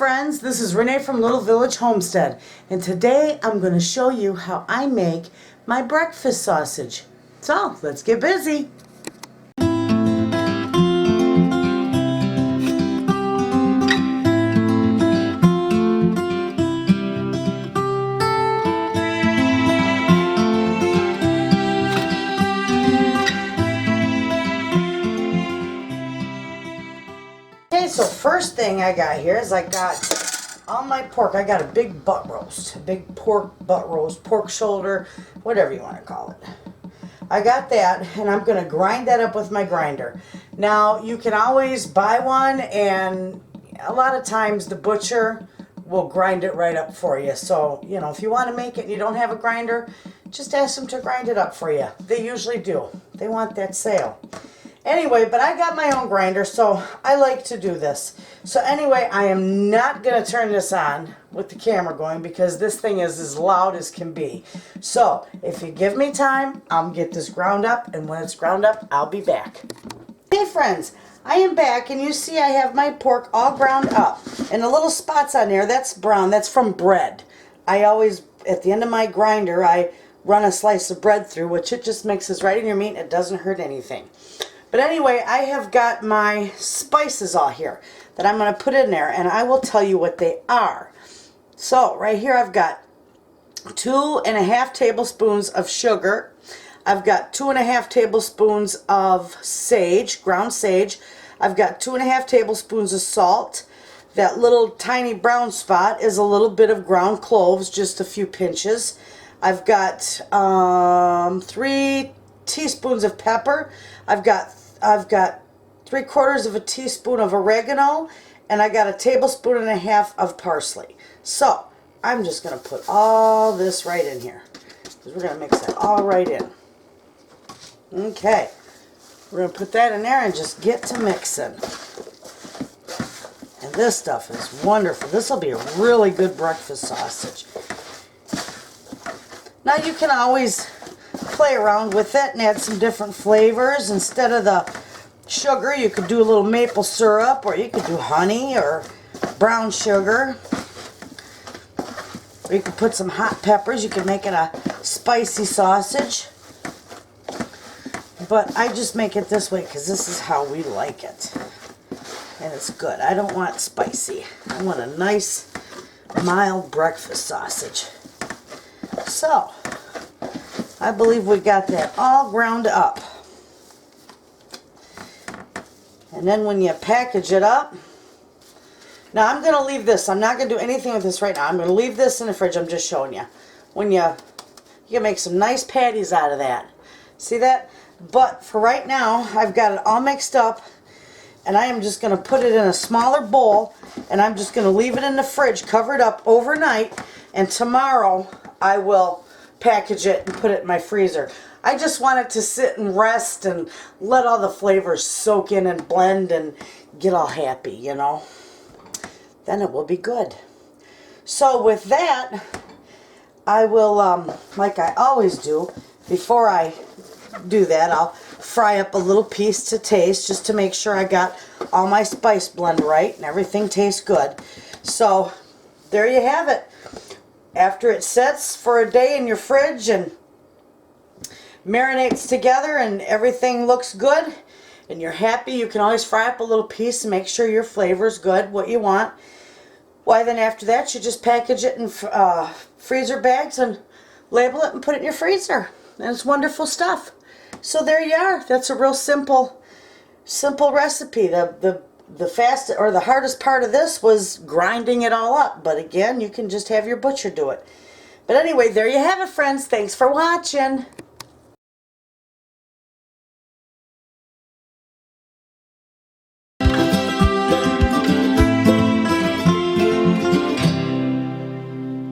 friends, this is Renee from Little Village Homestead, and today I'm going to show you how I make my breakfast sausage. So, let's get busy. Okay, so first thing I got here is I got all my pork. I got a big butt roast, a big pork butt roast, pork shoulder, whatever you want to call it. I got that, and I'm going to grind that up with my grinder. Now, you can always buy one, and a lot of times the butcher will grind it right up for you. So, you know, if you want to make it and you don't have a grinder, just ask them to grind it up for you. They usually do. They want that sale. Anyway, but I got my own grinder, so I like to do this. So anyway, I am not going to turn this on with the camera going because this thing is as loud as can be. So, if you give me time, I'll get this ground up, and when it's ground up, I'll be back. Hey friends, I am back, and you see I have my pork all ground up. And the little spots on there, that's brown, that's from bread. I always, at the end of my grinder, I run a slice of bread through, which it just mixes right in your meat, and it doesn't hurt anything. But anyway, I have got my spices all here that I'm going to put in there, and I will tell you what they are. So, right here I've got 2.5 tablespoons of sugar. I've got 2.5 tablespoons of sage, ground sage. I've got 2.5 tablespoons of salt. That little tiny brown spot is a little bit of ground cloves, just a few pinches. I've got 3 teaspoons of pepper. I've got 3/4 of a teaspoon of oregano, and I got 1.5 tablespoons of parsley. So I'm just going to put all this right in here because we're going to mix that all right in. Okay, we're going to put that in there and just get to mixing. And this stuff is wonderful. This will be a really good breakfast sausage. Now you can always play around with it and add some different flavors. Instead of the sugar, you could do a little maple syrup, or you could do honey or brown sugar, or you could put some hot peppers. You could make it a spicy sausage, but I just make it this way because this is how we like it, and it's good. I don't want spicy. I want a nice mild breakfast sausage. So I believe we got that all ground up. And then when you package it up, now I'm going to leave this. I'm not going to do anything with this right now. I'm going to leave this in the fridge. I'm just showing you. When you can make some nice patties out of that. See that? But for right now, I've got it all mixed up, and I am just going to put it in a smaller bowl, and I'm just going to leave it in the fridge, cover it up overnight, and tomorrow I will package it and put it in my freezer. I just want it to sit and rest and let all the flavors soak in and blend and get all happy, you know. Then it will be good. So with that, I will, like I always do, before I do that, I'll fry up a little piece to taste just to make sure I got all my spice blend right and everything tastes good. So there you have it. After it sets for a day in your fridge and marinates together and everything looks good and you're happy, you can always fry up a little piece and make sure your flavor's good, what you want. Why, then after that, you just package it in freezer bags and label it and put it in your freezer. And it's wonderful stuff. So there you are. That's a real simple recipe. The fast or the hardest part of this was grinding it all up, but again, you can just have your butcher do it. But anyway, there you have it, friends. Thanks for watching.